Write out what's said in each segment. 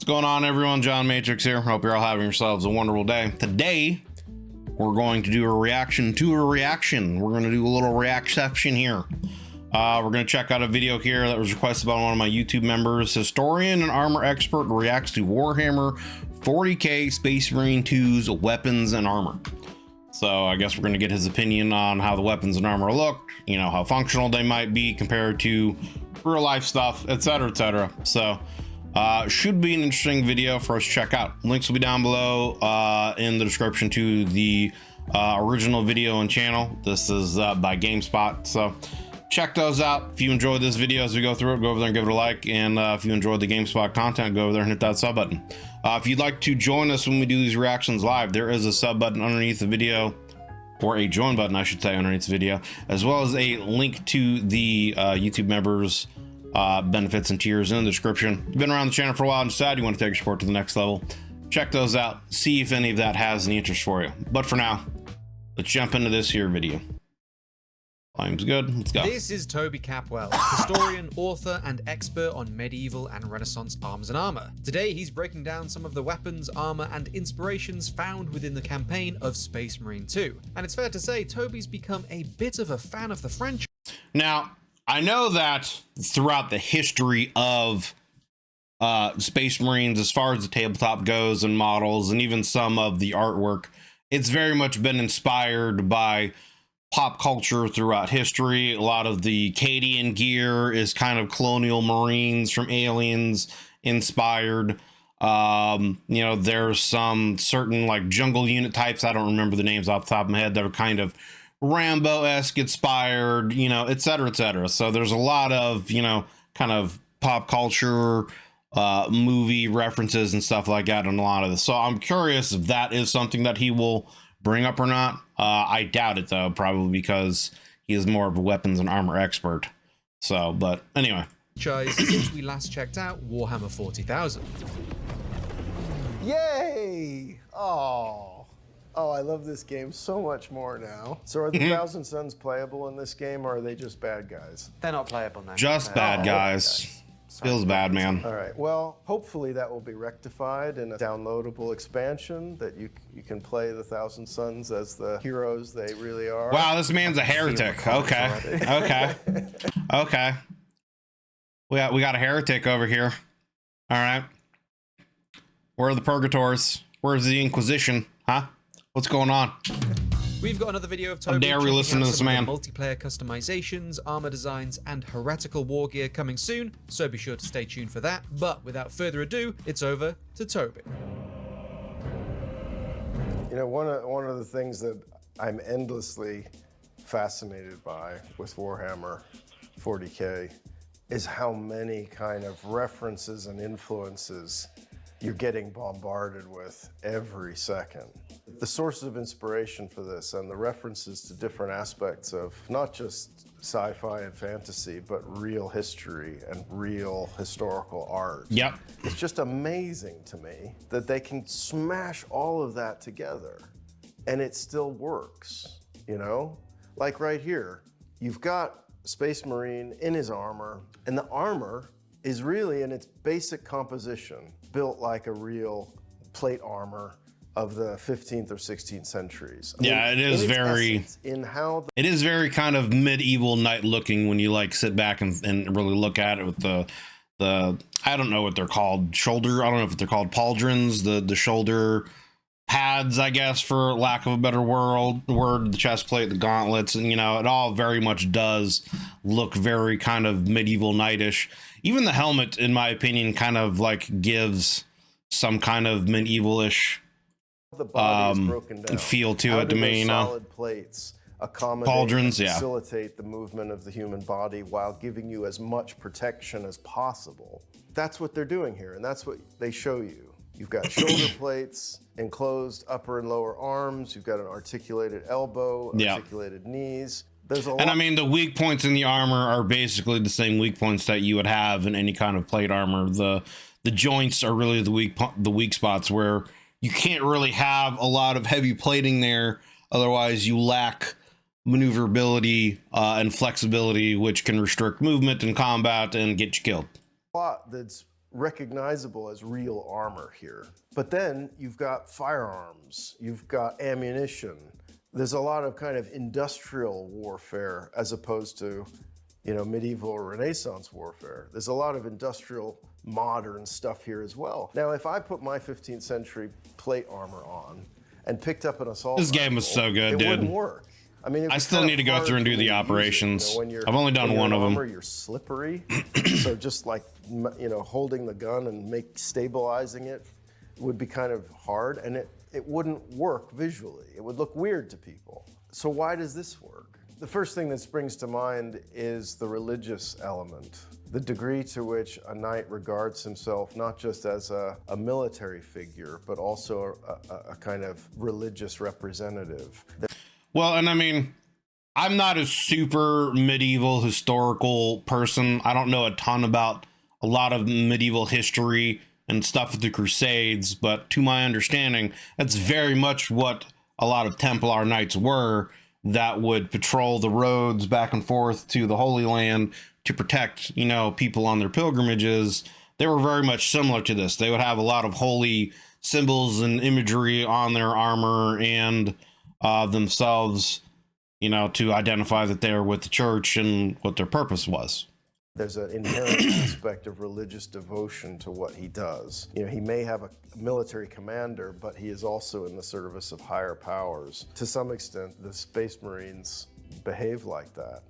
going on, everyone? John Matrix here. Hope you're all having yourselves a wonderful day. Today, we're going to do a reaction to a reaction. We're going to do a little reaction here. We're going to check out a video here that was requested by one of my YouTube members. Historian and armor expert reacts to Warhammer 40k Space Marine 2's weapons and armor. So I guess we're going to get his opinion on how the weapons and armor look, you know, how functional they might be compared to real life stuff, etc., etc. So should be an interesting video for us to check out. Links will be down below in the description to the original video and channel. This is by GameSpot, so check those out. If you enjoyed this video as we go through it, go over there and give it a like. And if you enjoyed the GameSpot content, go over there and hit that sub button. If you'd like to join us when we do these reactions live, there is a sub button underneath the video, or a join button, I should say, underneath the video, as well as a link to the YouTube members' benefits and tiers in the description. If you've been around the channel for a while and decide you want to take your sport to the next level, check those out. See if any of that has any interest for you. But for now, let's jump into this here video. Volume's good. Let's go. This is Toby Capwell, historian, author, and expert on medieval and Renaissance arms and armor. Today, he's breaking down some of the weapons, armor, and inspirations found within the campaign of Space Marine 2. And it's fair to say, Toby's become a bit of a fan of the franchise. Now, I know that throughout the history of Space Marines, as far as the tabletop goes and models, and even some of the artwork, it's very much been inspired by pop culture throughout history. A lot of the Cadian gear is kind of colonial Marines from Aliens inspired. You know, there's some certain like jungle unit types, I don't remember the names off the top of my head, that are kind of Rambo-esque inspired, you know, etc., etc. So there's a lot of, you know, kind of pop culture movie references and stuff like that in a lot of this. So I'm curious if that is something that he will bring up or not. I doubt it, though, probably because he is more of a weapons and armor expert. So, but anyway. Since we last checked out Warhammer 40,000. Yay! Oh, I love this game so much more now. So are the Thousand Sons playable in this game, or are they just bad guys? They're not playable now. Just bad guys. Feels bad, man. All right, well, hopefully that will be rectified in a downloadable expansion that you can play the Thousand Sons as the heroes they really are. Wow, this man's a heretic. Okay. Okay. Okay. We got a heretic over here. All right. Where are the Purgators? Where's the Inquisition? Huh? What's going on? We've got another video of Toby dare we listen to this man. Multiplayer customizations, armor designs, and heretical war gear coming soon, so be sure to stay tuned for that. But without further ado, it's over to Toby. You know, one of the things that I'm endlessly fascinated by with Warhammer 40k is how many kind of references and influences you're getting bombarded with every second. The sources of inspiration for this and the references to different aspects of not just sci-fi and fantasy, but real history and real historical art. Yep. It's just amazing to me that they can smash all of that together and it still works, you know? Like right here, you've got Space Marine in his armor, and the armor is really in its basic composition built like a real plate armor of the 15th or 16th centuries. Yeah, it is very it is very kind of medieval knight looking when you like sit back and really look at it with the I don't know what they're called, shoulder, I don't know if they're called pauldrons, the shoulder pads, I guess, for lack of a better word, the chest plate, the gauntlets, and you know, it all very much does look very kind of medieval knightish. Even the helmet, in my opinion, kind of like gives some kind of medieval-ish the body is broken down. Feel to it to me, you know. Solid plates accommodate Pauldrons, and facilitate the movement of the human body while giving you as much protection as possible. That's what they're doing here, and that's what they show you. You've got shoulder plates, enclosed upper and lower arms. You've got an articulated elbow, articulated knees. There's a lot. And I mean, the weak points in the armor are basically the same weak points that you would have in any kind of plate armor. The joints are really the weak spots where you can't really have a lot of heavy plating there. Otherwise, you lack maneuverability and flexibility, which can restrict movement in combat and get you killed. A lot that's recognizable as real armor here. But then you've got firearms, you've got ammunition. There's a lot of kind of industrial warfare as opposed to, you know, medieval or Renaissance warfare. There's a lot of industrial modern stuff here as well. Now, if I put my 15th century plate armor on and picked up an assault This game was so good, dude. It wouldn't work. I mean, I still need to go through and do the operations. You know, I've only done one of them. You're slippery, so just like, you know, holding the gun and stabilizing it would be kind of hard, and it wouldn't work visually. It would look weird to people. So why does this work? The first thing that springs to mind is the religious element, the degree to which a knight regards himself not just as a military figure, but also a kind of religious representative. Well, and I mean, I'm not a super medieval historical person. I don't know a ton about a lot of medieval history and stuff with the Crusades, but to my understanding, that's very much what a lot of Templar knights were, that would patrol the roads back and forth to the Holy Land to protect, you know, people on their pilgrimages. They were very much similar to this. They would have a lot of holy symbols and imagery on their armor and themselves, you know, to identify that they're with the church and what their purpose was. There's an inherent aspect of religious devotion to what he does. You know, he may have a military commander, but he is also in the service of higher powers. To some extent, the Space Marines behave like that.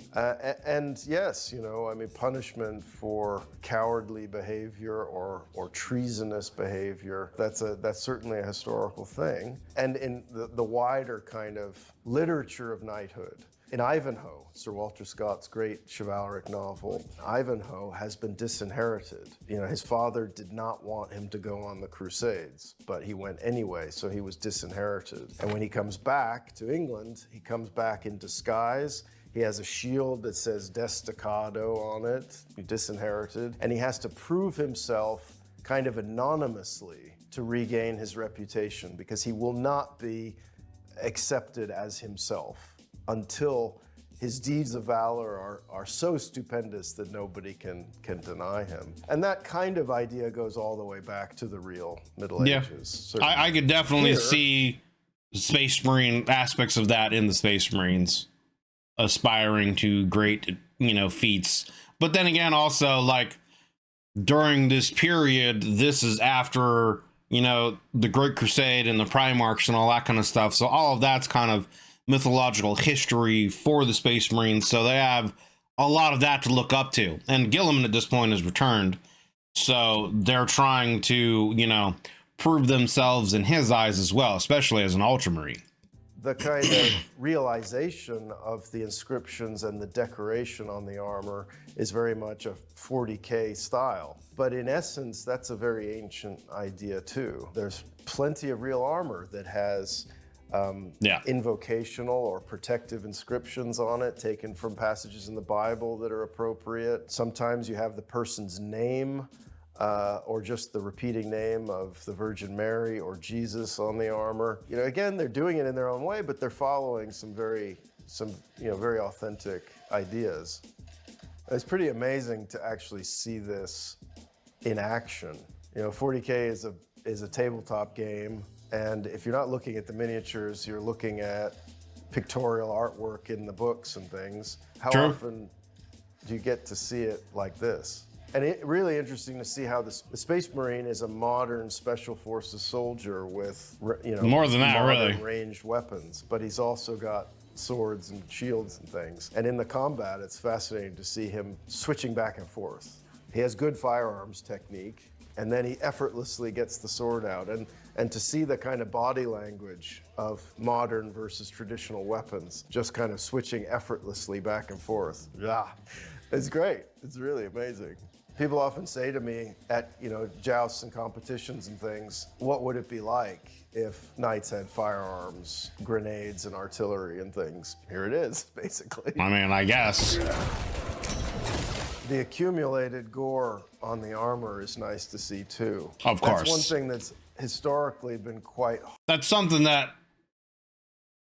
And yes, you know, I mean, punishment for cowardly behavior or treasonous behavior, that's certainly a historical thing. And in the wider kind of literature of knighthood, in Ivanhoe, Sir Walter Scott's great chivalric novel, Ivanhoe has been disinherited. You know, his father did not want him to go on the Crusades, but he went anyway, so he was disinherited. And when he comes back to England, he comes back in disguise. He has a shield that says Destacado on it, disinherited, and he has to prove himself kind of anonymously to regain his reputation, because he will not be accepted as himself until his deeds of valor are so stupendous that nobody can deny him. And that kind of idea goes all the way back to the real Middle Ages. I could definitely see Space Marine aspects of that in the Space Marines, aspiring to great, you know, feats. But then again, also, like, during this period, this is after, you know, the Great Crusade and the Primarchs and all that kind of stuff. So all of that's kind of mythological history for the Space Marines, so they have a lot of that to look up to. And Gilliman at this point has returned, so they're trying to, you know, prove themselves in his eyes as well, especially as an Ultramarine. The kind of realization of the inscriptions and the decoration on the armor is very much a 40k style, but in essence, that's a very ancient idea too. There's plenty of real armor that has invocational or protective inscriptions on it, taken from passages in the Bible that are appropriate. Sometimes you have the person's name or just the repeating name of the Virgin Mary or Jesus on the armor. You know, again, they're doing it in their own way, but they're following some very authentic ideas. It's pretty amazing to actually see this in action. You know, 40k is a tabletop game. And if you're not looking at the miniatures, you're looking at pictorial artwork in the books and things. How often do you get to see it like this? And it's really interesting to see how the Space Marine is a modern Special Forces soldier with, you know, more than that, really, ranged weapons. But he's also got swords and shields and things. And in the combat, it's fascinating to see him switching back and forth. He has good firearms technique, and then he effortlessly gets the sword out. And to see the kind of body language of modern versus traditional weapons, just kind of switching effortlessly back and forth. Yeah, it's great. It's really amazing. People often say to me at, you know, jousts and competitions and things, what would it be like if knights had firearms, grenades, and artillery and things? Here it is, basically. I mean, I guess. The accumulated gore on the armor is nice to see too. Of course. That's one thing that's historically been quite... That's something that,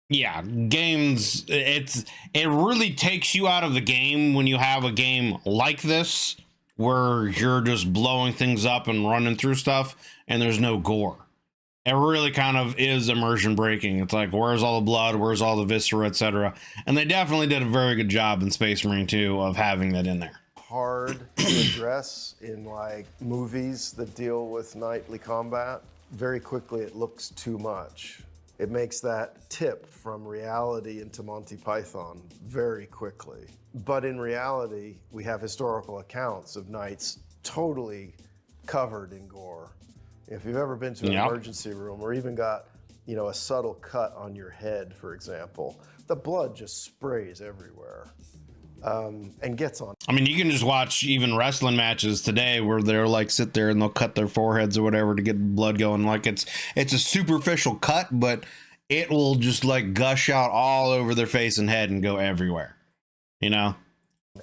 yeah, games, it really takes you out of the game when you have a game like this, where you're just blowing things up and running through stuff and there's no gore. It really kind of is immersion breaking. It's like, where's all the blood? Where's all the viscera, etc. And they definitely did a very good job in Space Marine 2 of having that in there. Hard to address in like movies that deal with knightly combat. Very quickly, it looks too much. It makes that tip from reality into Monty Python very quickly. But in reality, we have historical accounts of knights totally covered in gore. If you've ever been to an emergency room or even got, you know, a subtle cut on your head, for example, the blood just sprays everywhere. And gets on. I mean, you can just watch even wrestling matches today where they're like sit there and they'll cut their foreheads or whatever to get blood going. Like it's a superficial cut, but it will just like gush out all over their face and head and go everywhere, you know?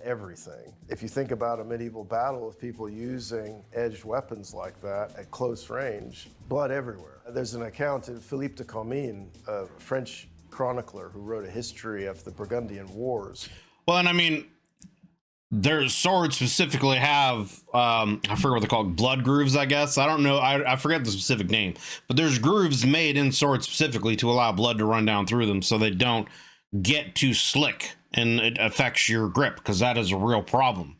Everything. If you think about a medieval battle with people using edged weapons like that at close range, blood everywhere. There's an account of Philippe de Comines, a French chronicler who wrote a history of the Burgundian Wars. Well, and I mean, their swords specifically have, I forget what they're called, blood grooves, I guess. I don't know. I forget the specific name. But there's grooves made in swords specifically to allow blood to run down through them so they don't get too slick and it affects your grip, because that is a real problem.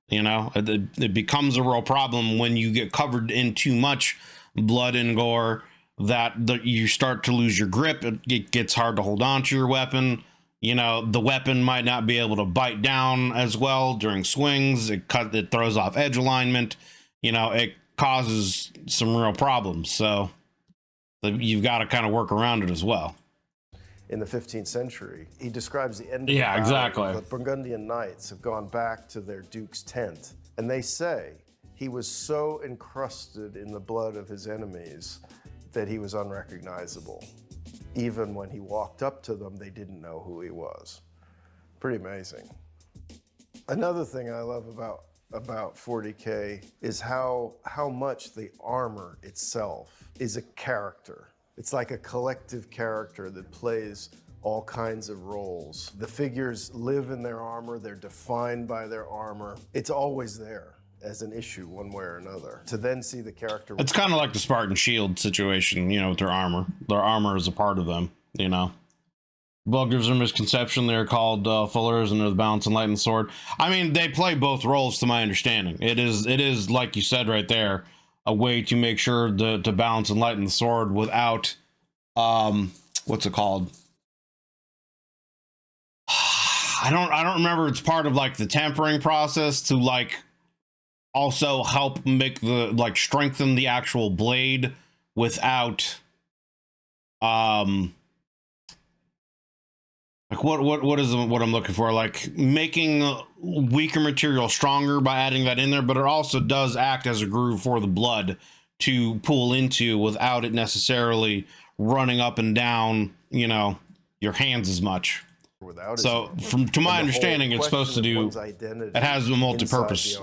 You know, it becomes a real problem when you get covered in too much blood and gore that you start to lose your grip. It gets hard to hold on to your weapon. You know, the weapon might not be able to bite down as well during swings. It throws off edge alignment. You know, it causes some real problems. So you've got to kind of work around it as well. In the 15th century, he describes the end of the Yeah, battle. exactly. The Burgundian knights have gone back to their duke's tent, and they say he was so encrusted in the blood of his enemies that he was unrecognizable. Even when he walked up to them, they didn't know who he was. Pretty amazing. Another thing I love about 40K is how much the armor itself is a character. It's like a collective character that plays all kinds of roles. The figures live in their armor, they're defined by their armor. It's always there as an issue one way or another. To then see the character. It's kind of like the Spartan shield situation, you know, with their armor. Their armor is a part of them, you know. Well, gives them misconception. They're called fullers and they're the balance and light and sword. I mean, they play both roles to my understanding. It is like you said right there, a way to make sure to balance and lighten the sword without, what's it called? I don't remember. It's part of like the tempering process to like also help make the like strengthen the actual blade without like what is what I'm looking for, like making weaker material stronger by adding that in there, but it also does act as a groove for the blood to pull into without it necessarily running up and down, you know, your hands as much. So to my understanding, it's supposed to do, it has a multi-purpose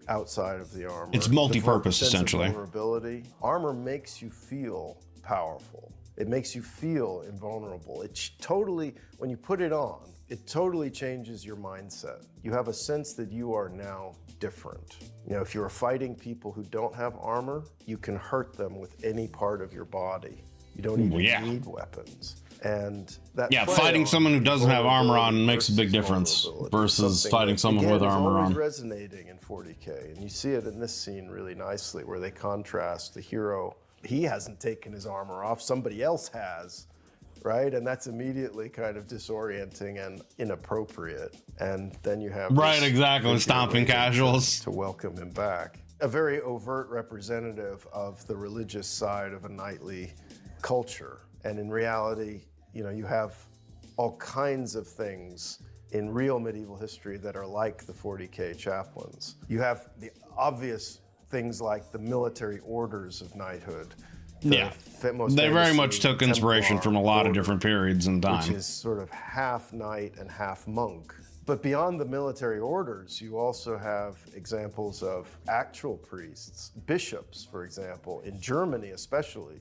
outside of the armor. It's multi-purpose essentially. Vulnerability. Armor makes you feel powerful. It makes you feel invulnerable. It totally, when you put it on, it totally changes your mindset. You have a sense that you are now different. You know, if you're fighting people who don't have armor, you can hurt them with any part of your body. You don't even need weapons. And that fighting someone who doesn't have armor on makes a big difference versus fighting someone with armor on. It's resonating in 40K, and you see it in this scene really nicely, where they contrast the hero. He hasn't taken his armor off, somebody else has, right? And that's immediately kind of disorienting and inappropriate. And then you have exactly, stomping casuals to welcome him back. A very overt representative of the religious side of a knightly culture. And in reality, you know, you have all kinds of things in real medieval history that are like the 40K chaplains. You have the obvious things like the military orders of knighthood. They very much took inspiration from a lot of different periods in time. Which is sort of half knight and half monk. But beyond the military orders, you also have examples of actual priests, bishops, for example, in Germany especially,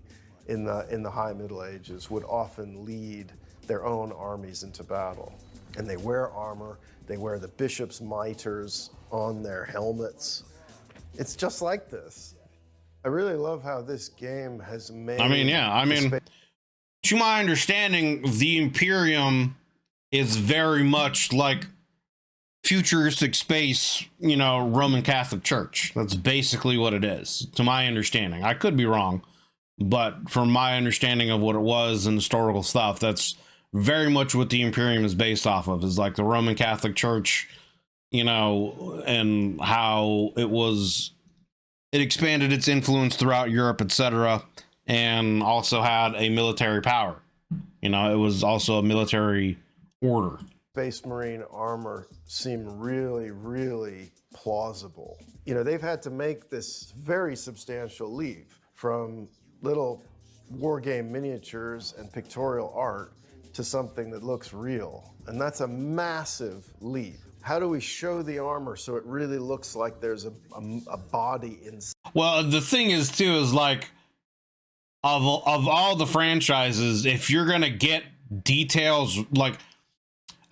in the High Middle Ages, would often lead their own armies into battle. And they wear armor, they wear the bishop's mitres on their helmets. It's just like this. I really love how this game has made. I mean, yeah, I mean, to my understanding, the Imperium is very much like futuristic space, you know, Roman Catholic Church. That's basically what it is, to my understanding. I could be wrong, but from my understanding of what it was and historical stuff, that's very much what the Imperium is based off of, is like the Roman Catholic Church, you know, and how it expanded its influence throughout Europe, etc., and also had a military power. You know, it was also a military order. Space Marine armor seem really, really plausible. You know, they've had to make this very substantial leap from little war game miniatures and pictorial art to something that looks real. And that's a massive leap. How do we show the armor so it really looks like there's a body inside? Well, the thing is, too, is like, of all the franchises, if you're going to get details, like,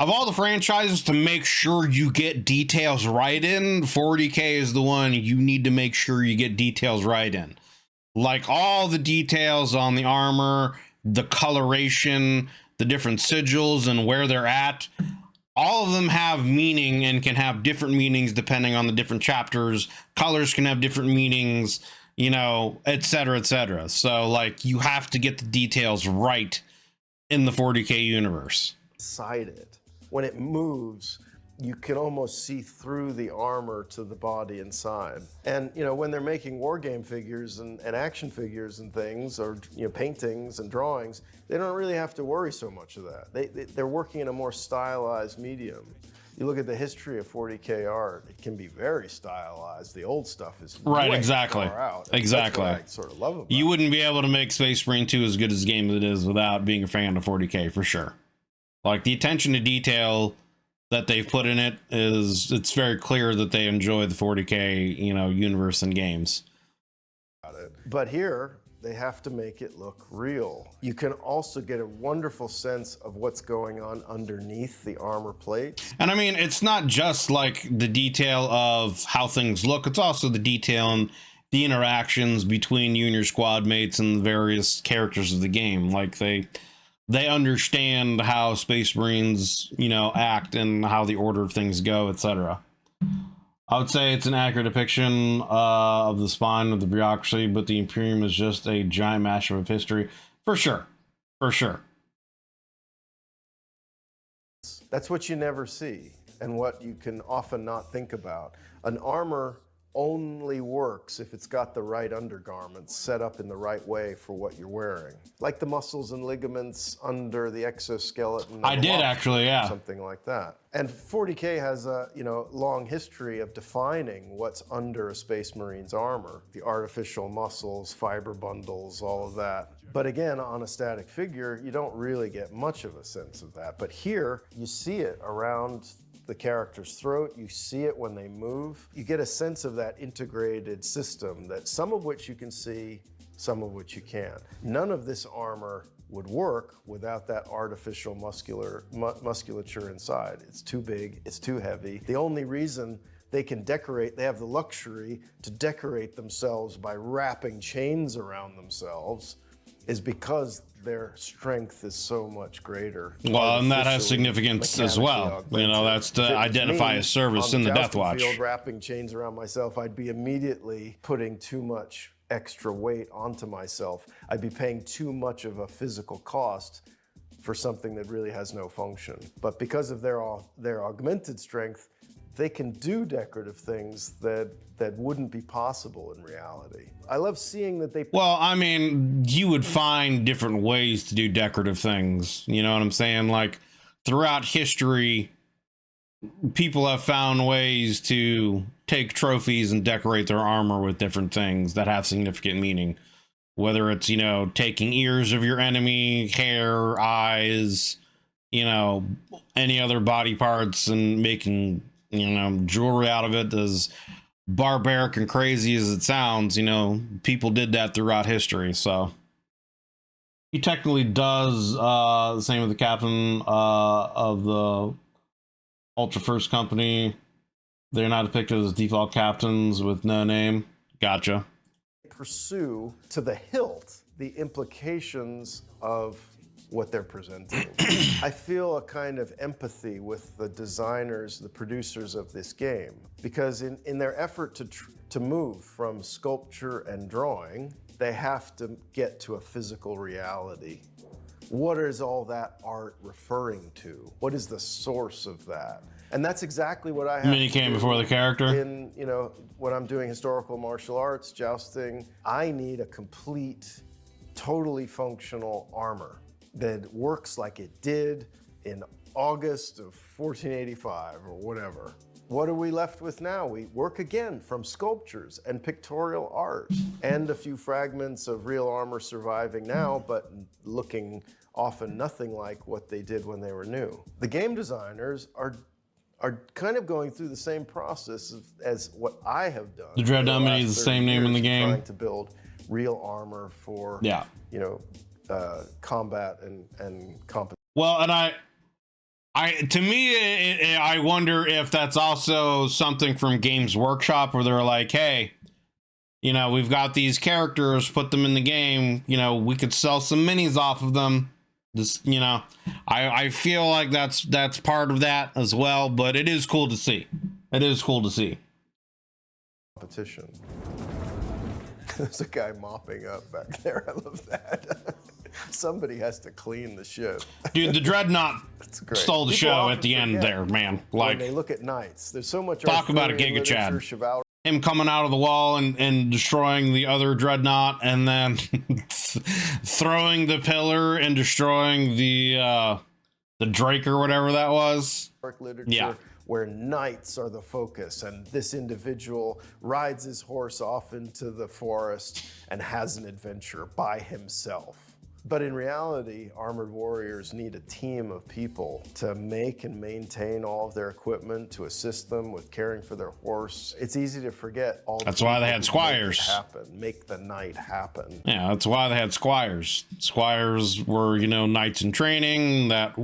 of all the franchises to make sure you get details right in, 40k is the one you need to make sure you get details right in. Like, all the details on the armor, the coloration, the different sigils and where they're at, all of them have meaning and can have different meanings depending on the different chapters. Colors can have different meanings, you know, etc., etc. So, like, you have to get the details right in the 40k universe. Inside it. When it moves, you can almost see through the armor to the body inside. And, you know, when they're making war game figures and action figures and things, or, you know, paintings and drawings, they don't really have to worry so much of that. They're working in a more stylized medium. You look at the history of 40k art, it can be very stylized. The old stuff is right, way exactly. far out. Exactly. That's what I sort of love about you it. wouldn't be able to make Space Marine 2 as good as a game as it is without being a fan of 40k, for sure. Like, the attention to detail that they've put in it it's very clear that they enjoy the 40k, you know, universe and games. But here, they have to make it look real. You can also get a wonderful sense of what's going on underneath the armor plates. And I mean, it's not just like the detail of how things look, it's also the detail and the interactions between you and your squad mates and the various characters of the game. Like, they understand how Space Marines, you know, act and how the order of things go, etc. I would say it's an accurate depiction of the spine of the bureaucracy, but the Imperium is just a giant mashup of history. For sure. For sure. That's what you never see, and what you can often not think about. An armor only works if it's got the right undergarments set up in the right way for what you're wearing. Like the muscles and ligaments under the exoskeleton. I did actually, yeah. Something like that. And 40k has a, you know, long history of defining what's under a Space Marine's armor. The artificial muscles, fiber bundles, all of that. But again, on a static figure, you don't really get much of a sense of that. But here, you see it around the character's throat, you see it when they move. You get a sense of that integrated system, that some of which you can see, some of which you can't. None of this armor would work without that artificial musculature inside. It's too big, it's too heavy. The only reason they can decorate, they have the luxury to decorate themselves by wrapping chains around themselves, is because their strength is so much greater. Well, and that has significance as well. You know, that's to identify a service in the Death Watch. Field, wrapping chains around myself, I'd be immediately putting too much extra weight onto myself. I'd be paying too much of a physical cost for something that really has no function. But because of their augmented strength, they can do decorative things that wouldn't be possible in reality. I love seeing that they... Well, I mean, you would find different ways to do decorative things. You know what I'm saying? Like, throughout history, people have found ways to take trophies and decorate their armor with different things that have significant meaning. Whether it's, you know, taking ears of your enemy, hair, eyes, you know, any other body parts and making, you know, jewelry out of it. As barbaric and crazy as it sounds, you know, people did that throughout history. So he technically does the same with the captain of the Ultra First Company. They're not depicted as default captains with no name. Gotcha. Pursue to the hilt the implications of what they're presenting. I feel a kind of empathy with the designers, the producers of this game, because in their effort to move from sculpture and drawing, they have to get to a physical reality. What is all that art referring to? What is the source of that? And that's exactly what I have. Mini came before the character. In, you know, when I'm doing historical martial arts, jousting, I need a complete, totally functional armor that works like it did in August of 1485 or whatever. What are we left with now? We work again from sculptures and pictorial art and a few fragments of real armor surviving now, but looking often nothing like what they did when they were new. The game designers are kind of going through the same process as what I have done. The Dreadnoughts is the same name in the game. Trying to build real armor for, you know, combat and competition. Well, and to me, I wonder if that's also something from Games Workshop where they're like, hey, you know, we've got these characters, put them in the game, you know, we could sell some minis off of them. This, you know, I feel like that's part of that as well, but it is cool to see. It is cool to see. Competition. There's a guy mopping up back there. I love that. Somebody has to clean the ship. Dude, the Dreadnought stole the show at the end there, man. Like, when they look at knights, there's so much talk about a Giga Chad. Chivalry. Him coming out of the wall and destroying the other Dreadnought, and then throwing the pillar and destroying the Drake or whatever that was. Literature, yeah. Where knights are the focus, and this individual rides his horse off into the forest and has an adventure by himself. But in reality, armored warriors need a team of people to make and maintain all of their equipment, to assist them with caring for their horse. It's easy to forget all. That's why they had squires. Make the night happen. Yeah, that's why they had squires. Squires were, you know, knights in training that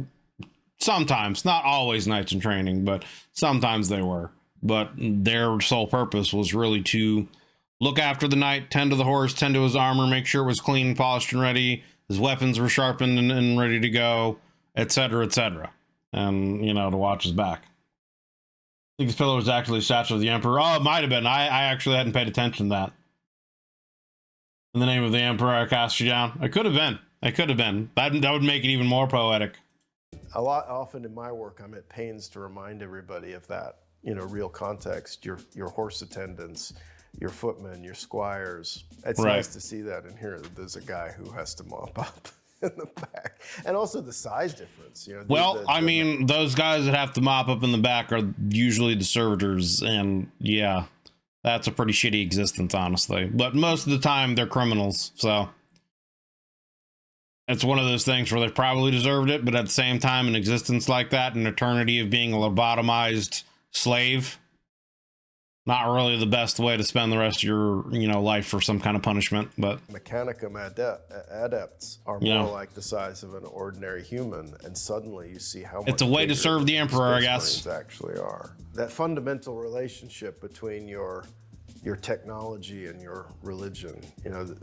sometimes, not always knights in training, but sometimes they were. But their sole purpose was really to look after the knight, tend to the horse, tend to his armor, make sure it was clean, polished, and ready. His weapons were sharpened and ready to go, etc., etc. And, you know, to watch his back. I think his pillar was actually a statue of the Emperor. Oh, it might have been. I actually hadn't paid attention to that. In the name of the Emperor, I cast you down. I could have been. I could have been. That would make it even more poetic. Often in my work, I'm at pains to remind everybody of that, you know, real context, your horse attendants, your footmen, your squires. It's nice to see that in here. There's a guy who has to mop up in the back. And also the size difference. You know, I mean, those guys that have to mop up in the back are usually the servitors. And yeah, that's a pretty shitty existence, honestly. But most of the time, they're criminals. So it's one of those things where they probably deserved it. But at the same time, an existence like that, an eternity of being a lobotomized slave, not really the best way to spend the rest of your, you know, life for some kind of punishment. But Mechanicum adepts are more like the size of an ordinary human, and suddenly you see how much it's a way to serve the Emperor, I guess. Actually are that fundamental relationship between your technology and your religion. You know,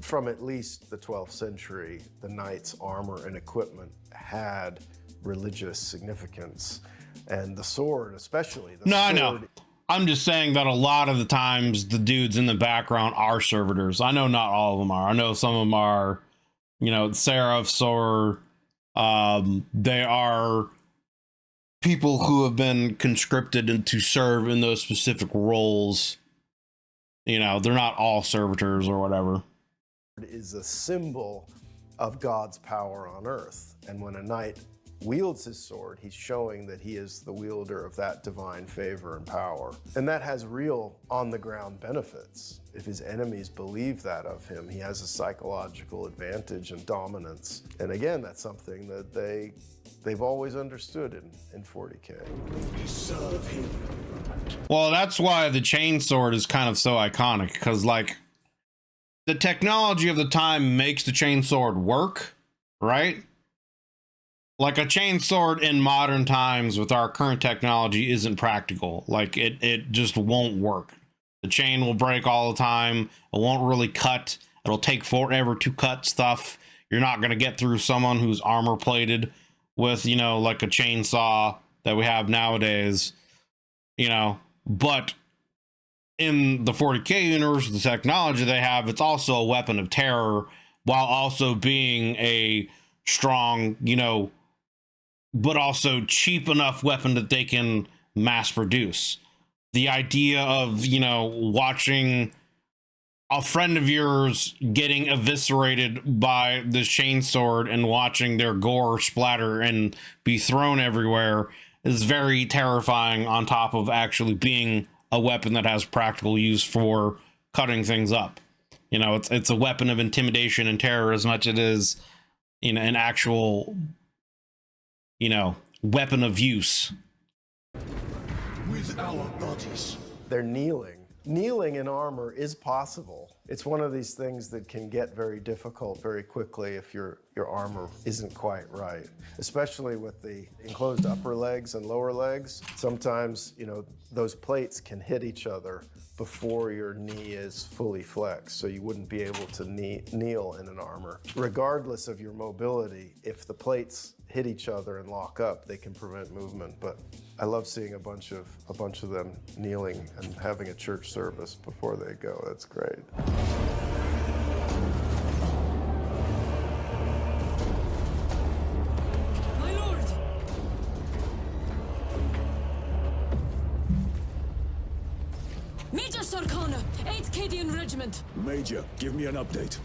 from at least the 12th century, the knights' armor and equipment had religious significance, and the sword, especially. I know. I'm just saying that a lot of the times the dudes in the background are servitors. I know not all of them are. I know some of them are, you know, seraphs, or they are people who have been conscripted and to serve in those specific roles. You know, they're not all servitors or whatever. It is a symbol of God's power on earth. And when a knight wields his sword, he's showing that he is the wielder of that divine favor and power. And that has real on-the-ground benefits. If his enemies believe that of him, he has a psychological advantage and dominance. And again, that's something that they've always understood in 40k. Well, that's why the chainsword is kind of so iconic, because, like, the technology of the time makes the chainsword work, right? like a chainsword in modern times with our current technology isn't practical. Like it just won't work. The chain will break all the time. It won't really cut. It'll take forever to cut stuff. You're not going to get through someone who's armor plated with, you know, like a chainsaw that we have nowadays, you know. But in the 40k universe, the technology they have, it's also a weapon of terror while also being a strong, you know, but also cheap enough weapon that they can mass produce. The idea of, you know, watching a friend of yours getting eviscerated by this chainsword and watching their gore splatter and be thrown everywhere is very terrifying, on top of actually being a weapon that has practical use for cutting things up. You know, it's a weapon of intimidation and terror as much as it is, you know, an actual, you know, weapon of use. With our bodies. They're kneeling. Kneeling in armor is possible. It's one of these things that can get very difficult very quickly if your armor isn't quite right, especially with the enclosed upper legs and lower legs. Sometimes, you know, those plates can hit each other before your knee is fully flexed, so you wouldn't be able to kneel in an armor. Regardless of your mobility, if the plates hit each other and lock up, they can prevent movement. But I love seeing a bunch of them kneeling and having a church service before they go. That's great. My lord! Major Sarkana, 8th Cadian Regiment. Major, give me an update.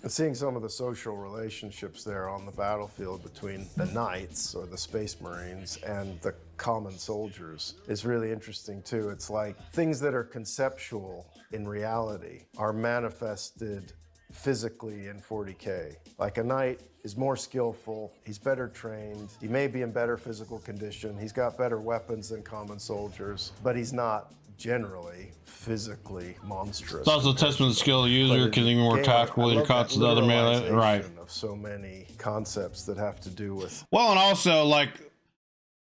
And seeing some of the social relationships there on the battlefield between the Knights, or the Space Marines, and the common soldiers is really interesting too. It's like things that are conceptual in reality are manifested physically in 40k. Like a Knight is more skillful, he's better trained, he may be in better physical condition, he's got better weapons than common soldiers, but he's not generally physically monstrous. It's also a testament to the skill of the user, because even more tactical leader cuts the other melee. Right. Of so many concepts that have to do with. Well, and also like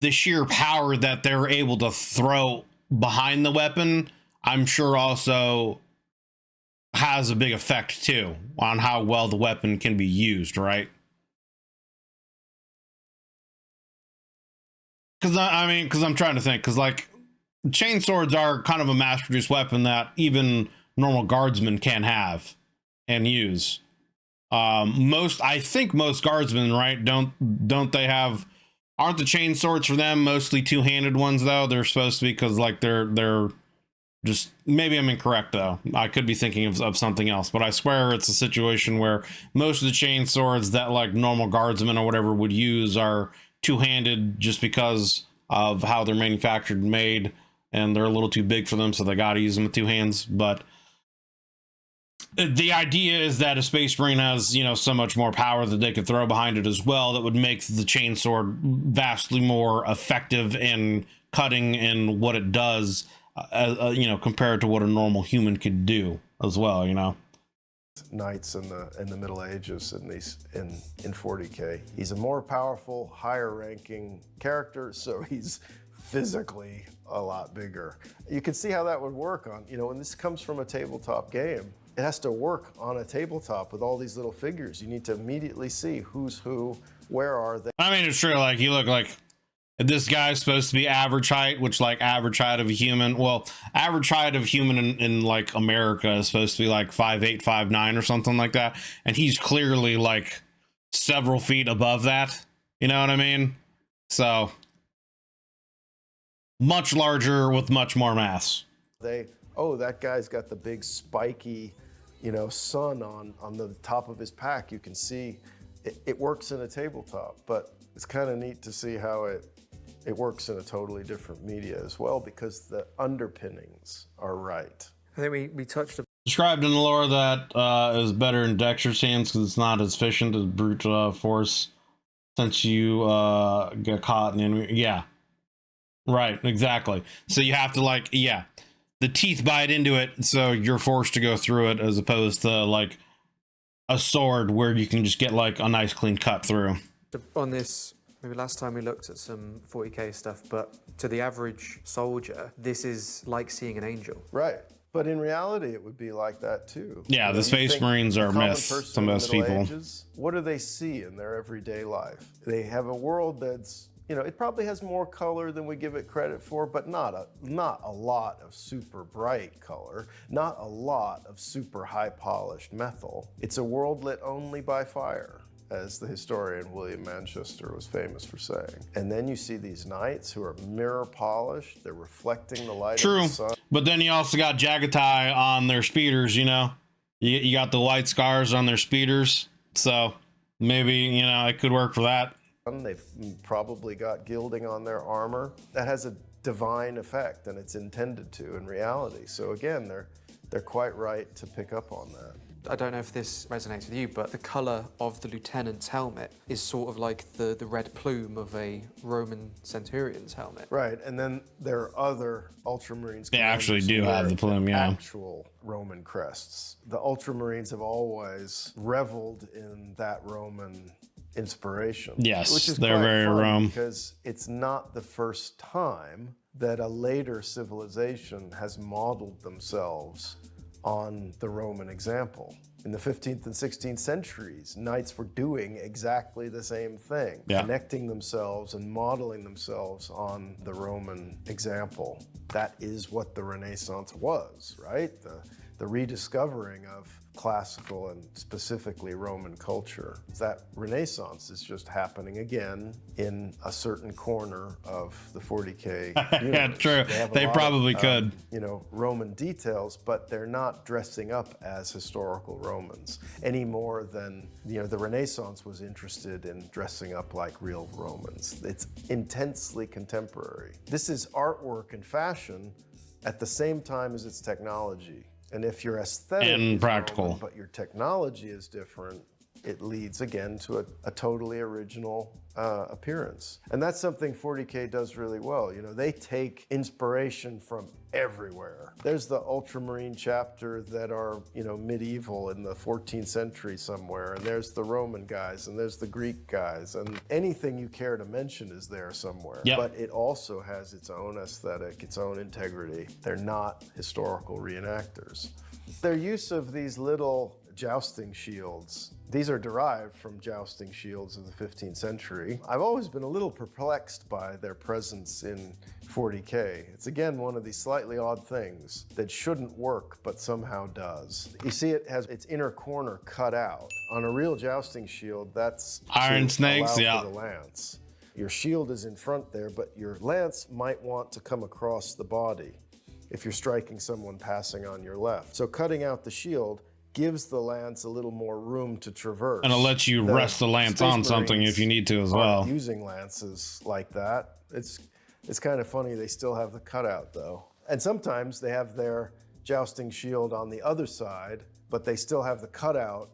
the sheer power that they're able to throw behind the weapon, I'm sure also has a big effect too on how well the weapon can be used, right? Because I'm trying to think, because like chain swords are kind of a mass-produced weapon that even normal guardsmen can have and use. I think most guardsmen, right? Don't they have? Aren't the chain swords for them mostly two-handed ones though? They're supposed to be, because like they're just, maybe I'm incorrect though. I could be thinking of something else, but I swear it's a situation where most of the chain swords that like normal guardsmen or whatever would use are two-handed, just because of how they're manufactured and made, and they're a little too big for them, so they got to use them with two hands. But the idea is that a Space Marine has, you know, so much more power that they could throw behind it as well, that would make the chainsword vastly more effective in cutting and what it does, you know, compared to what a normal human could do as well, you know. Knights in the Middle Ages in 40k. He's a more powerful, higher ranking character, so he's physically a lot bigger. You can see how that would work on, you know, when this comes from a tabletop game, it has to work on a tabletop with all these little figures. You need to immediately see who's who, where are they. I mean, it's true. Like, you look like this guy's supposed to be average height, which like average height of a human. Well, average height of human in like America is supposed to be like 5'8", 5'9", or something like that. And he's clearly like several feet above that. You know what I mean? So much larger with much more mass. Oh, that guy's got the big spiky, you know, sun on the top of his pack. You can see it works in a tabletop, but it's kind of neat to see how it works in a totally different media as well, because the underpinnings are right. I think we touched upon. Described in the lore that is better in dexterous hands because it's not as efficient as brute force, since you get caught in the enemy. Yeah, right, exactly. So you have to like, yeah, the teeth bite into it, so you're forced to go through it, as opposed to like a sword where you can just get like a nice clean cut through. On this Maybe last time we looked at some 40k stuff, but to the average soldier, this is like seeing an angel. Right. But in reality, it would be like that too. Yeah, You know, the you Space think Marines the are common myths person to in the most Middle people. Ages, what do they see in their everyday life? They have a world that's, you know, it probably has more color than we give it credit for, but not a lot of super bright color, not a lot of super high polished metal. It's a world lit only by fire, as the historian William Manchester was famous for saying. And then you see these knights who are mirror polished, they're reflecting the light of True, the sun. but then you also got Jagatai on their speeders, you know? You got the white scars on their speeders, so maybe, you know, it could work for that. They've probably got gilding on their armor. That has a divine effect, and it's intended to in reality. So again, they're quite right to pick up on that. I don't know if this resonates with you, but the colour of the lieutenant's helmet is sort of like the red plume of a Roman centurion's helmet. Right, and then there are other Ultramarines. They actually commanders do who have wear the plume, yeah. Actual Roman crests. The Ultramarines have always reveled in that Roman inspiration. Yes, which is they're quite very fun Rome. because it's not the first time that a later civilization has modeled themselves on the Roman example. In the 15th and 16th centuries, knights were doing exactly the same thing, connecting themselves and modeling themselves on the Roman example. That is what the Renaissance was, right? The rediscovering of classical and specifically Roman culture. That Renaissance is just happening again in a certain corner of the 40k universe. Yeah, true. They lot probably of, could. you know, Roman details, but they're not dressing up as historical Romans any more than, you know, the Renaissance was interested in dressing up like real Romans. It's intensely contemporary. This is artwork and fashion at the same time as it's technology. And if your aesthetic And is practical. Roman, but your technology is different, it leads again to a totally original appearance. And that's something 40k does really well. You know, they take inspiration from everywhere. There's the Ultramarine chapter that are, you know, medieval in the 14th century somewhere, and there's the Roman guys, and there's the Greek guys, and anything you care to mention is there somewhere. Yep. But it also has its own aesthetic, its own integrity. They're not historical reenactors. Their use of these little jousting shields, these are derived from jousting shields of the 15th century. I've always been a little perplexed by their presence in 40k. It's again one of these slightly odd things that shouldn't work but somehow does. You see it has its inner corner cut out. On a real jousting shield, that's Iron to snakes, allow yeah. for the lance. Your shield is in front there, but your lance might want to come across the body if you're striking someone passing on your left. So cutting out the shield gives the lance a little more room to traverse. And it'll let you rest the lance Space on something Marines if you need to as aren't well. using lances like that. It's kind of funny they still have the cutout though. And sometimes they have their jousting shield on the other side, but they still have the cutout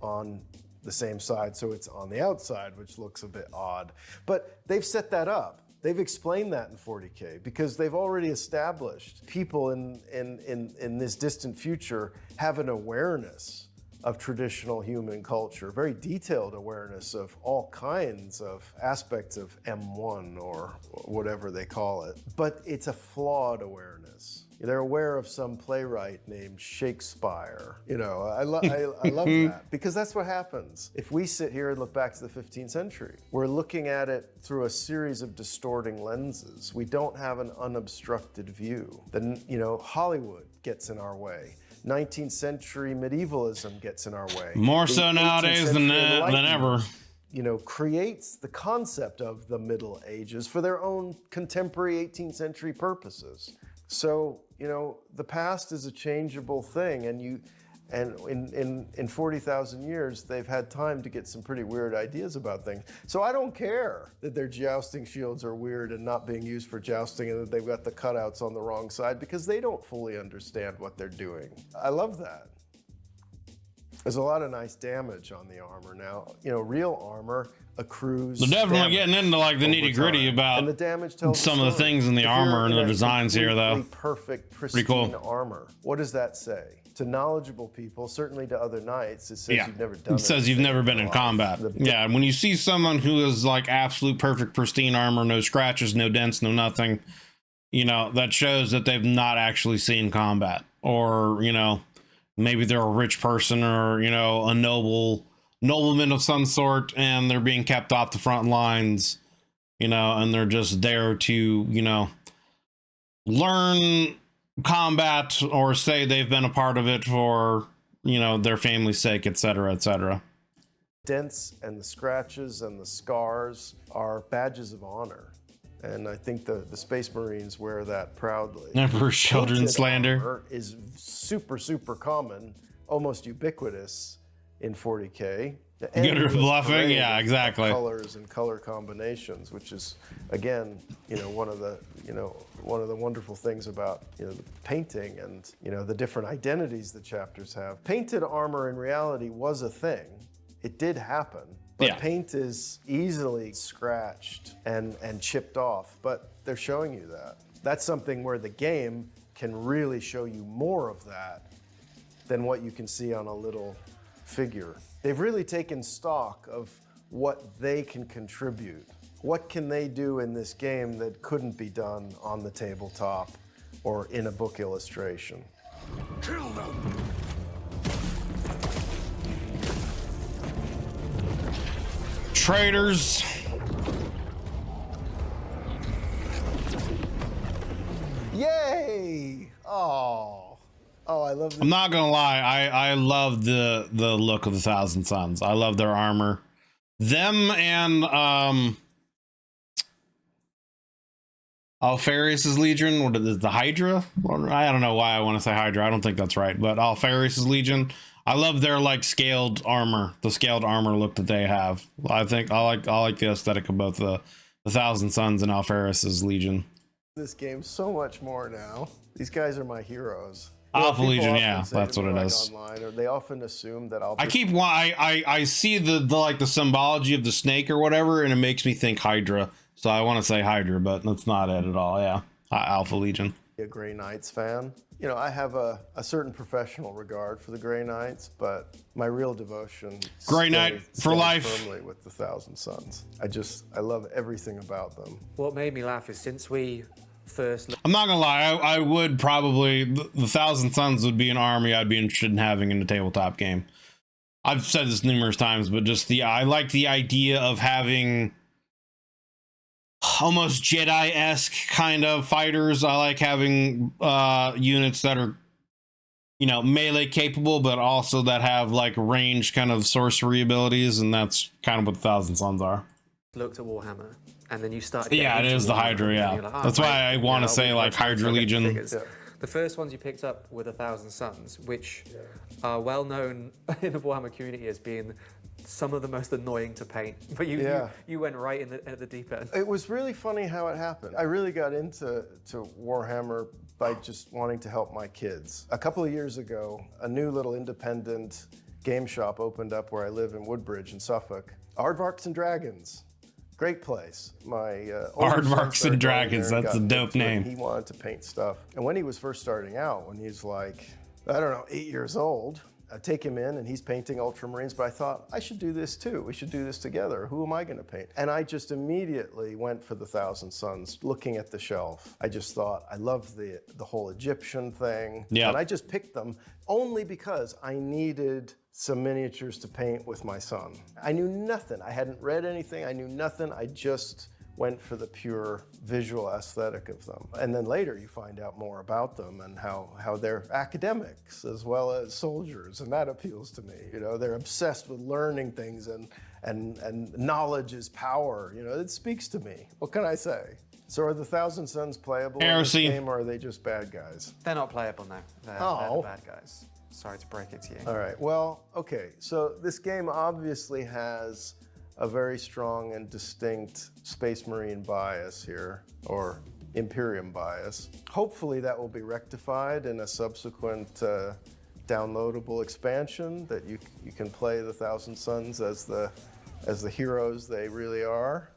on the same side, so it's on the outside, which looks a bit odd. But they've set that up. They've explained that in 40k because they've already established people in this distant future have an awareness of traditional human culture, very detailed awareness of all kinds of aspects of M1 or whatever they call it. But it's a flawed awareness. They're aware of some playwright named Shakespeare. You know, I love that because that's what happens. If we sit here and look back to the 15th century, we're looking at it through a series of distorting lenses. We don't have an unobstructed view. Then, you know, Hollywood gets in our way. 19th century medievalism gets in our way. More The so 18th nowadays century than Enlightenment, ever. you know, creates the concept of the Middle Ages for their own contemporary 18th century purposes. So, you know, the past is a changeable thing, and in 40,000 years, they've had time to get some pretty weird ideas about things. So I don't care that their jousting shields are weird and not being used for jousting and that they've got the cutouts on the wrong side because they don't fully understand what they're doing. I love that. There's a lot of nice damage on the armor now. You know, real armor accrues. They're definitely damage getting into like the over nitty gritty time. about and the damage tells some a of the story. things in the If you're armor and in the a designs here, though. completely perfect, pristine Pretty cool. armor. What does that say? To knowledgeable people, certainly to other knights, it says Yeah, you've never done it says you've anything never been your in life. combat. Yeah, and when you see someone who is like absolute perfect pristine armor, no scratches, no dents, no nothing, you know, that shows that they've not actually seen combat. Or, you know, maybe they're a rich person, or, you know, a nobleman of some sort, and they're being kept off the front lines, you know, and they're just there to, you know, learn combat, or say they've been a part of it for, you know, their family's sake, etc., etc. Dents and the scratches and the scars are badges of honor. And I think the Space Marines wear that proudly. Emperor's Children Painted slander armor is super, super common, almost ubiquitous in 40K. The Good or endless bluffing? parade Yeah, of exactly. Colors and color combinations, which is, again, you know, one of the wonderful things about, you know, the painting and, you know, the different identities the chapters have. Painted armor in reality was a thing. It did happen. But Yeah. paint is easily scratched and chipped off, but they're showing you that. That's something where the game can really show you more of that than what you can see on a little figure. They've really taken stock of what they can contribute. What can they do in this game that couldn't be done on the tabletop or in a book illustration? Kill them! traitors. Yay! Oh, I love this. I'm not gonna lie, I love the look of the Thousand Suns. I love their armor. Them and Alfarius's Legion, what is the Hydra? I don't know why I want to say Hydra. I don't think that's right, but Alfarius's Legion. I love their like scaled armor, the scaled armor look that they have. I think I like the aesthetic of both the Thousand Suns and Alfarius's Legion. This game so much more now. These guys are my heroes. Alpha People Legion, often yeah, say that's to me, what it like, is. Online, or they often assume that I'll. I see the like the symbology of the snake or whatever, and it makes me think Hydra. So I want to say Hydra, but that's not it at all. Yeah, Alpha Legion. Be a Grey Knights fan. You know, I have a certain professional regard for the Grey Knights, but my real devotion Grey Knight for life. Firmly with the Thousand Suns. I love everything about them. What made me laugh is since we first I'm not gonna lie, I would probably the Thousand Suns would be an army I'd be interested in having in a tabletop game. I've said this numerous times, but just I like the idea of having almost Jedi-esque kind of fighters. I like having units that are, you know, melee capable, but also that have like ranged kind of sorcery abilities, and that's kind of what the Thousand Suns are. looked at Warhammer, and then you started. Yeah, getting it into is the Warhammer, Hydra. and Yeah, you're like, oh, that's why right, I want to say like Hydra Legion. figures. Yeah. The first ones you picked up were the Thousand Suns, which are well known in the Warhammer community as being some of the most annoying to paint. But you went right in at the deep end. It was really funny how it happened. I really got into Warhammer by just wanting to help my kids. A couple of years ago, a new little independent game shop opened up where I live in Woodbridge in Suffolk. Aardvarks and Dragons. Great place. My older son Aardvarks started and going Dragons, there and that's a got dope into it. name. He wanted to paint stuff. And when he was first starting out, when he's like, I don't know, 8 years old, I take him in and he's painting Ultramarines, but I thought, I should do this too. We should do this together. Who am I gonna paint? And I just immediately went for the Thousand Suns, looking at the shelf. I just thought, I love the whole Egyptian thing. Yeah. And I just picked them only because I needed some miniatures to paint with my son. I knew nothing. I hadn't read anything. I knew nothing. I just went for the pure visual aesthetic of them. And then later you find out more about them and how they're academics as well as soldiers, and that appeals to me. You know, they're obsessed with learning things and knowledge is power. You know, it speaks to me. What can I say? So are the Thousand Suns playable in this Heresy. game, or are they just bad guys? They're not playable now. They're Oh. the bad guys. Sorry to break it to you. All right, well, okay, so this game obviously has a very strong and distinct Space Marine bias here, or Imperium bias. Hopefully that will be rectified in a subsequent downloadable expansion that you can play the Thousand Sons as the heroes they really are.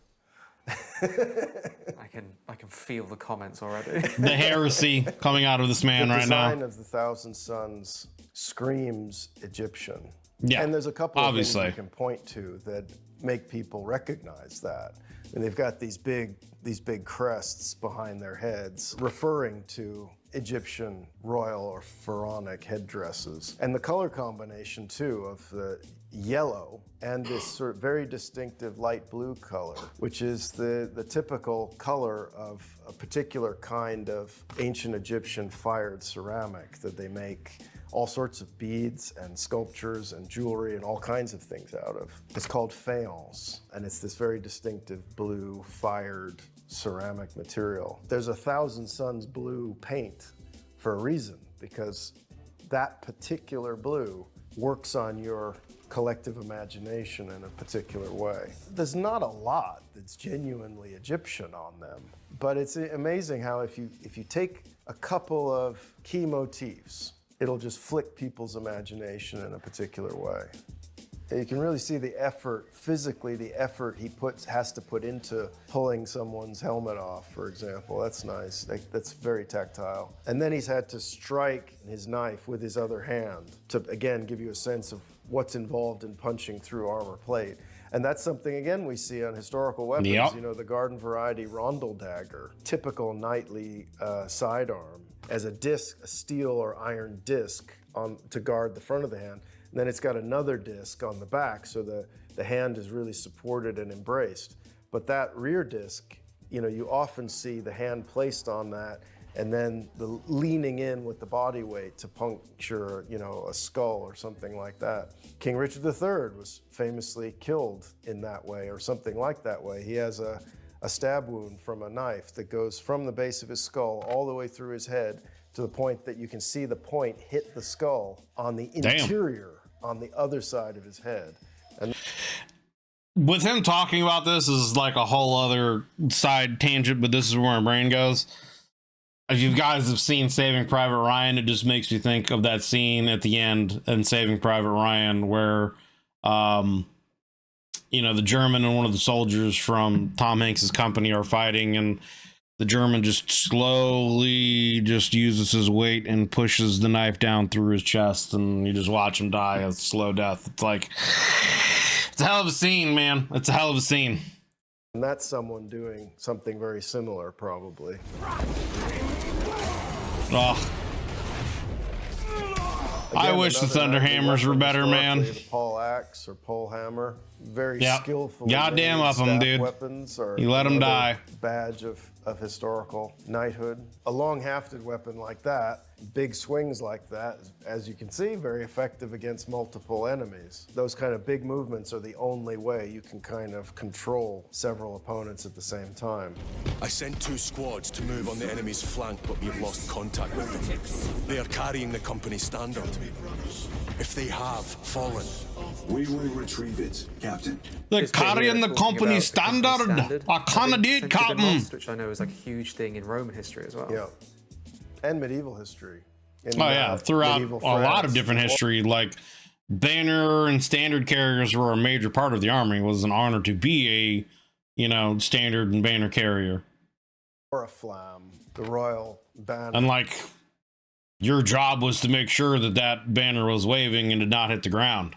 I can feel the comments already. The heresy coming out of this man right now. The design of the Thousand Sons screams Egyptian. Yeah, And there's a couple obviously. of things you can point to that make people recognize that. And they've got these big crests behind their heads, referring to Egyptian royal or pharaonic headdresses. And the color combination too of the yellow and this sort of very distinctive light blue color, which is the typical color of a particular kind of ancient Egyptian fired ceramic that they make all sorts of beads and sculptures and jewelry and all kinds of things out of. It's called faience, and it's this very distinctive blue fired ceramic material. There's a Thousand Sons blue paint for a reason, because that particular blue works on your collective imagination in a particular way. There's not a lot that's genuinely Egyptian on them, but it's amazing how if you take a couple of key motifs, it'll just flick people's imagination in a particular way. You can really see the effort, physically, the effort he has to put into pulling someone's helmet off, for example. That's nice. That's very tactile. And then he's had to strike his knife with his other hand to, again, give you a sense of what's involved in punching through armor plate. And that's something, again, we see on historical weapons. Yep. You know, the garden variety rondel dagger, typical knightly sidearm, as a disc, a steel or iron disc to guard the front of the hand. And then it's got another disc on the back, so the hand is really supported and embraced. But that rear disc, you know, you often see the hand placed on that and then the leaning in with the body weight to puncture, you know, a skull or something like that. King Richard III was famously killed in that way or something like that way. He has a stab wound from a knife that goes from the base of his skull all the way through his head to the point that you can see the point hit the skull on the interior, on the other side of his head. And with him talking about this is like a whole other side tangent, but this is where my brain goes. If you guys have seen Saving Private Ryan, it just makes me think of that scene at the end in Saving Private Ryan where, you know, the German and one of the soldiers from Tom Hanks's company are fighting, and the German just slowly just uses his weight and pushes the knife down through his chest, and you just watch him die a slow death. It's like, it's a hell of a scene, man. It's a hell of a scene. And that's someone doing something very similar, probably. Oh. I wish the Thunder Hammers were better, man. The Paul Axe or Pole Hammer, very skillful. Goddamn up them, dude. Weapons are you let them die. Badge of historical knighthood. A long-hafted weapon like that, big swings like that, as you can see, very effective against multiple enemies. Those kind of big movements are the only way you can kind of control several opponents at the same time. I sent 2 squads to move on the enemy's flank, but we've lost contact with them. They are carrying the company standard. If they have fallen, we will retrieve it, Captain. They're carrying the company standard. I kinda did, Captain. Which I know is like a huge thing in Roman history as well. Yeah. And medieval history. Throughout a lot of different history, like banner and standard carriers were a major part of the army. It was an honor to be a, you know, standard and banner carrier. Or a flam, the royal banner. And like, your job was to make sure that that banner was waving and did not hit the ground.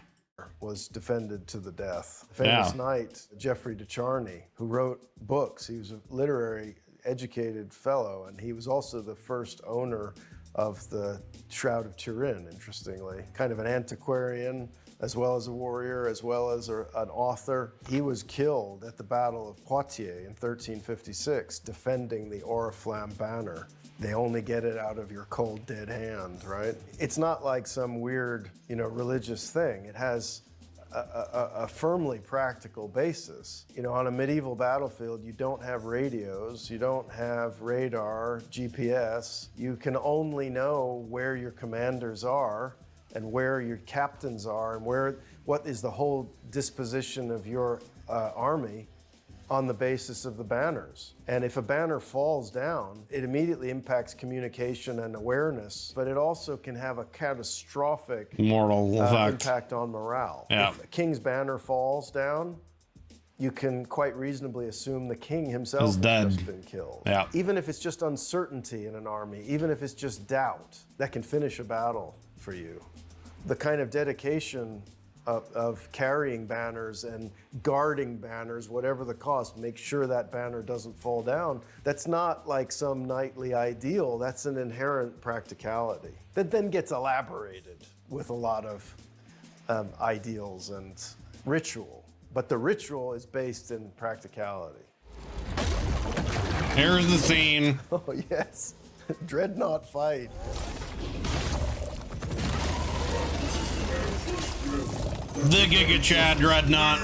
Was defended to the death. Famous knight, Geoffrey de Charny, who wrote books. He was a literary educated fellow, and he was also the first owner of the Shroud of Turin, interestingly. Kind of an antiquarian, as well as a warrior, as well as an author. He was killed at the Battle of Poitiers in 1356, defending the Oriflamme banner. They only get it out of your cold, dead hand, right? It's not like some weird, you know, religious thing. It has a firmly practical basis. You know, on a medieval battlefield, you don't have radios, you don't have radar, GPS. You can only know where your commanders are and where your captains are and what is the whole disposition of your army on the basis of the banners. And if a banner falls down, it immediately impacts communication and awareness, but it also can have a catastrophic mortal effect. Impact on morale. Yeah. If a king's banner falls down, you can quite reasonably assume the king himself has just been killed. Yeah. Even if it's just uncertainty in an army, even if it's just doubt, that can finish a battle for you. The kind of dedication of carrying banners and guarding banners, whatever the cost, make sure that banner doesn't fall down. That's not like some knightly ideal, that's an inherent practicality that then gets elaborated with a lot of ideals and ritual. But the ritual is based in practicality. Here's the scene. Oh yes, Dreadnought fight. The Giga Chad Dreadnought.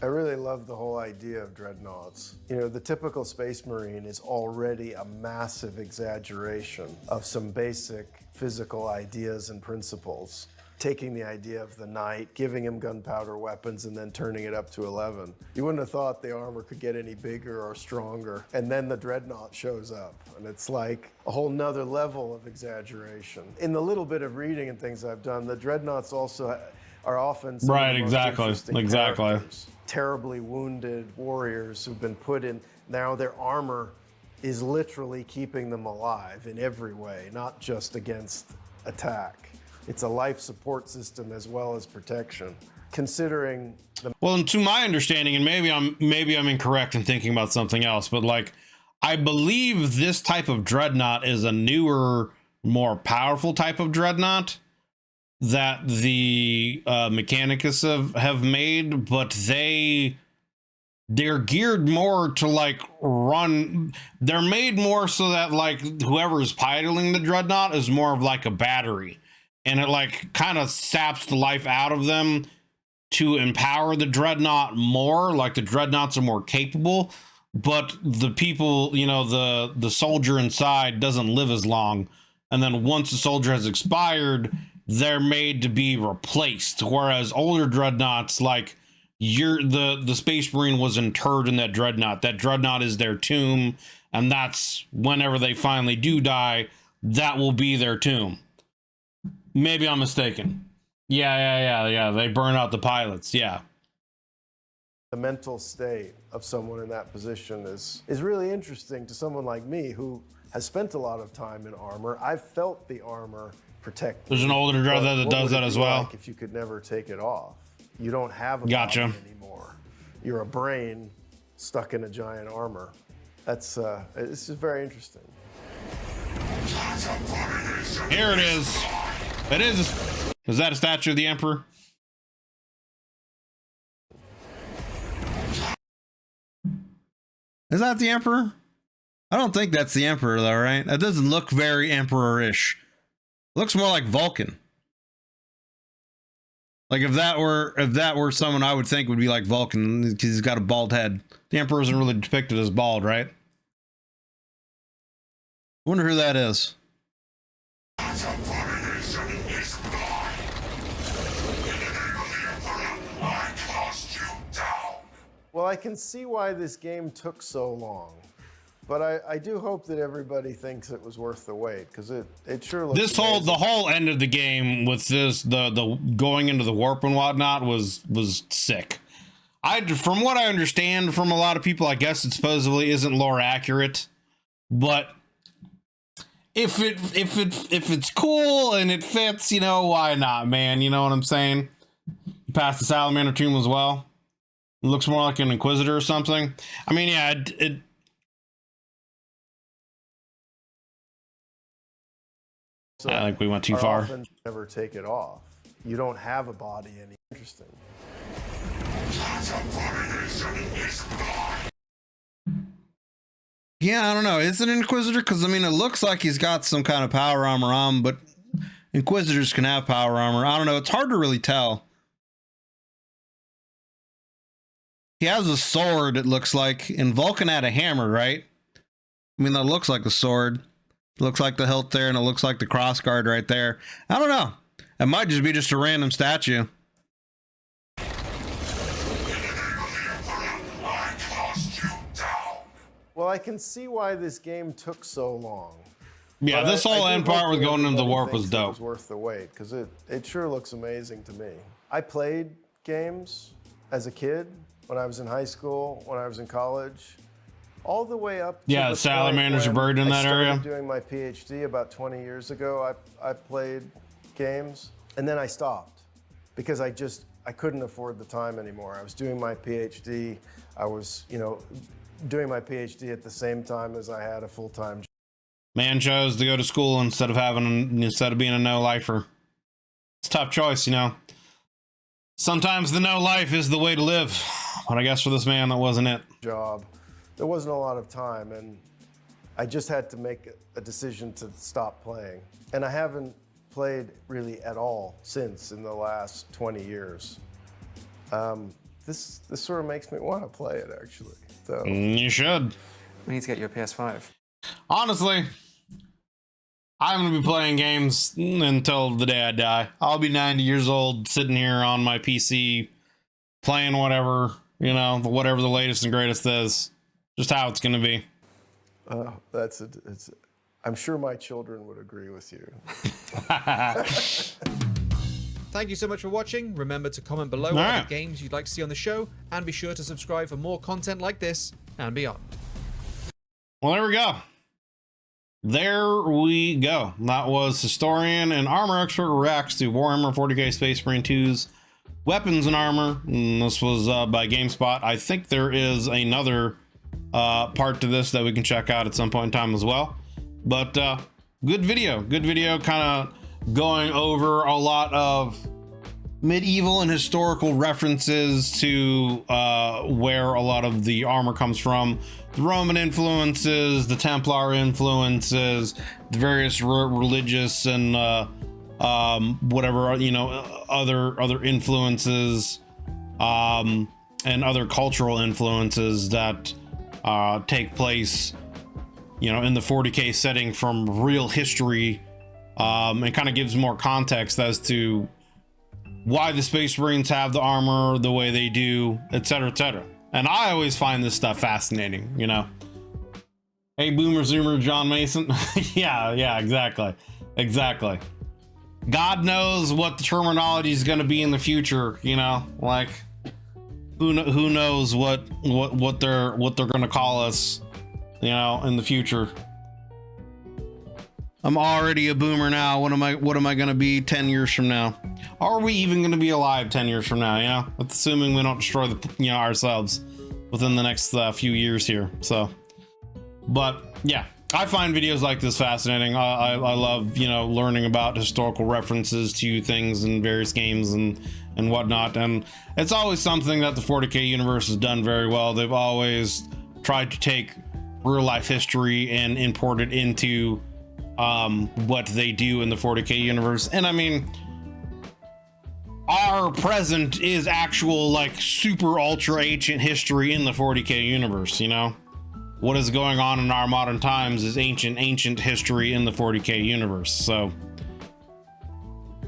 I really love the whole idea of dreadnoughts. You know, the typical Space Marine is already a massive exaggeration of some basic physical ideas and principles. Taking the idea of the knight, giving him gunpowder weapons, and then turning it up to 11. You wouldn't have thought the armor could get any bigger or stronger. And then the dreadnought shows up, and it's like a whole nother level of exaggeration. In the little bit of reading and things I've done, the dreadnoughts also are often some of the most interesting characters. Terribly wounded warriors who've been put in, now their armor is literally keeping them alive in every way, not just against attack. It's a life support system as well as protection. Considering the well, and to my understanding, and maybe I'm incorrect in thinking about something else, but like I believe this type of dreadnought is a newer, more powerful type of dreadnought that the Mechanicus have made, but they're geared more to like run. They're made more so that like whoever is piloting the dreadnought is more of like a battery. And it like kind of saps the life out of them to empower the dreadnought more. Like the dreadnoughts are more capable, but the people, you know, the soldier inside doesn't live as long. And then once the soldier has expired, they're made to be replaced. Whereas older dreadnoughts, like the Space Marine was interred in that dreadnought. That dreadnought is their tomb, and that's whenever they finally do die, that will be their tomb. Maybe I'm mistaken. Yeah. They burn out the pilots. Yeah. The mental state of someone in that position is really interesting to someone like me who has spent a lot of time in armor. I've felt the armor protect me. There's an older dreadnought that does that as well. Like if you could never take it off, you don't have a gotcha body anymore. You're a brain stuck in a giant armor. That's this is very interesting. Here it is. It is. Is that a statue of the Emperor? Is that the Emperor? I don't think that's the Emperor though, right? That doesn't look very Emperor-ish. Looks more like Vulcan. Like if that were someone I would think would be like Vulcan, because he's got a bald head. The Emperor isn't really depicted as bald, right? I wonder who that is. Well, I can see why this game took so long, but I do hope that everybody thinks it was worth the wait, because it sure looks amazing. The whole end of the game with this the going into the warp and whatnot was sick. From what I understand from a lot of people, I guess it supposedly isn't lore accurate, but if it's cool and it fits, you know, why not, man? You know what I'm saying? You passed the Salamander tomb as well. It looks more like an Inquisitor or something. I mean, yeah, So I think we went too far. Often never take it off. You don't have a body any interesting. Yeah, I don't know. Is it an Inquisitor? Because I mean, it looks like he's got some kind of power armor on, but Inquisitors can have power armor. I don't know. It's hard to really tell. He has a sword, it looks like, and Vulcan had a hammer, right? I mean, that looks like a sword. It looks like the hilt there, and it looks like the crossguard right there. I don't know. It might just be just a random statue. I can see why this game took so long. Yeah, But this I whole do end hope part with that going into the everybody warp was thinks it dope. was worth the wait, because it sure looks amazing to me. I played games as a kid, when I was in high school, when I was in college, all the way up to Yeah, the salamanders are point when buried in that area. I started doing my PhD about 20 years ago. I played games, and then I stopped because I couldn't afford the time anymore. I was doing my PhD. I was, doing my PhD at the same time as I had a full-time job. Man chose to go to school instead of being a no-lifer. It's a tough choice, Sometimes the no life is the way to live. But I guess for this man, that wasn't it. Job. There wasn't a lot of time, and I just had to make a decision to stop playing. And I haven't played really at all since in the last 20 years. This sort of makes me want to play it, actually. So. You should. We need to get you a PS5. Honestly, I'm going to be playing games until the day I die. I'll be 90 years old, sitting here on my PC, playing whatever, whatever the latest and greatest is. Just how it's going to be. I'm sure my children would agree with you. Thank you so much for watching. Remember to comment below what other games you'd like to see on the show, and be sure to subscribe for more content like this and beyond. Well, there we go. There we go. That was Historian and Armor Expert reacts to Warhammer 40k Space Marine 2's weapons and armor. And this was by GameSpot. I think there is another part to this that we can check out at some point in time as well. But good video, kind of going over a lot of medieval and historical references to where a lot of the armor comes from. The Roman influences, the Templar influences, the various religious and whatever, other influences and other cultural influences that take place, in the 40k setting from real history, and kind of gives more context as to why the Space Marines have the armor the way they do, etc., etc. And I always find this stuff fascinating, Hey, Boomer Zoomer, John Mason. yeah, exactly. God knows what the terminology is going to be in the future, like who knows what they're going to call us, in the future. I'm already a boomer now. What am I going to be 10 years from now? Are we even going to be alive 10 years from now? That's assuming we don't destroy ourselves within the next few years here. So, but yeah, I find videos like this fascinating. I love, learning about historical references to things in various games and whatnot. And it's always something that the 40k universe has done very well. They've always tried to take real life history and import it into what they do in the 40k universe. And I mean, our present is actual super ultra ancient history in the 40k universe. What is going on in our modern times is ancient history in the 40k universe. So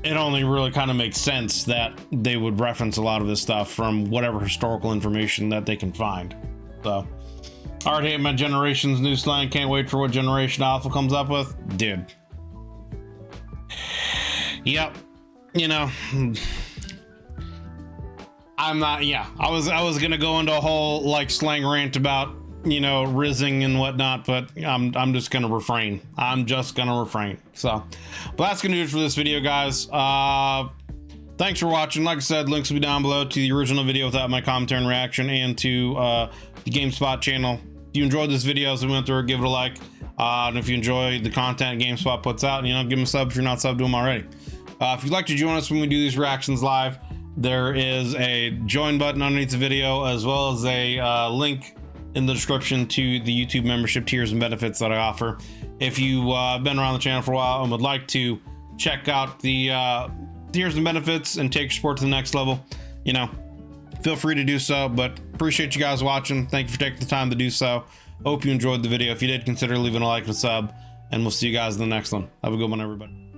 it only really kind of makes sense that they would reference a lot of this stuff from whatever historical information that they can find. So already hate my generation's new slang. Can't wait for what Generation Alpha comes up with. Dude. Yep. I'm not, I was gonna go into a whole slang rant about, rizzing and whatnot, but I'm just gonna refrain. So, but that's gonna do it for this video, guys. Thanks for watching. Like I said, links will be down below to the original video without my commentary and reaction, and to the GameSpot channel. If you enjoyed this video as we went through it, give it a like. And if you enjoy the content GameSpot puts out, give them a sub if you're not subbed to them already. If you'd like to join us when we do these reactions live, there is a join button underneath the video, as well as a link in the description to the YouTube membership tiers and benefits that I offer. If you've been around the channel for a while and would like to check out the tiers and benefits and take your sport to the next level, feel free to do so. But appreciate you guys watching. Thank you for taking the time to do so. Hope you enjoyed the video. If you did, consider leaving a like and a sub, and we'll see you guys in the next one. Have a good one, everybody.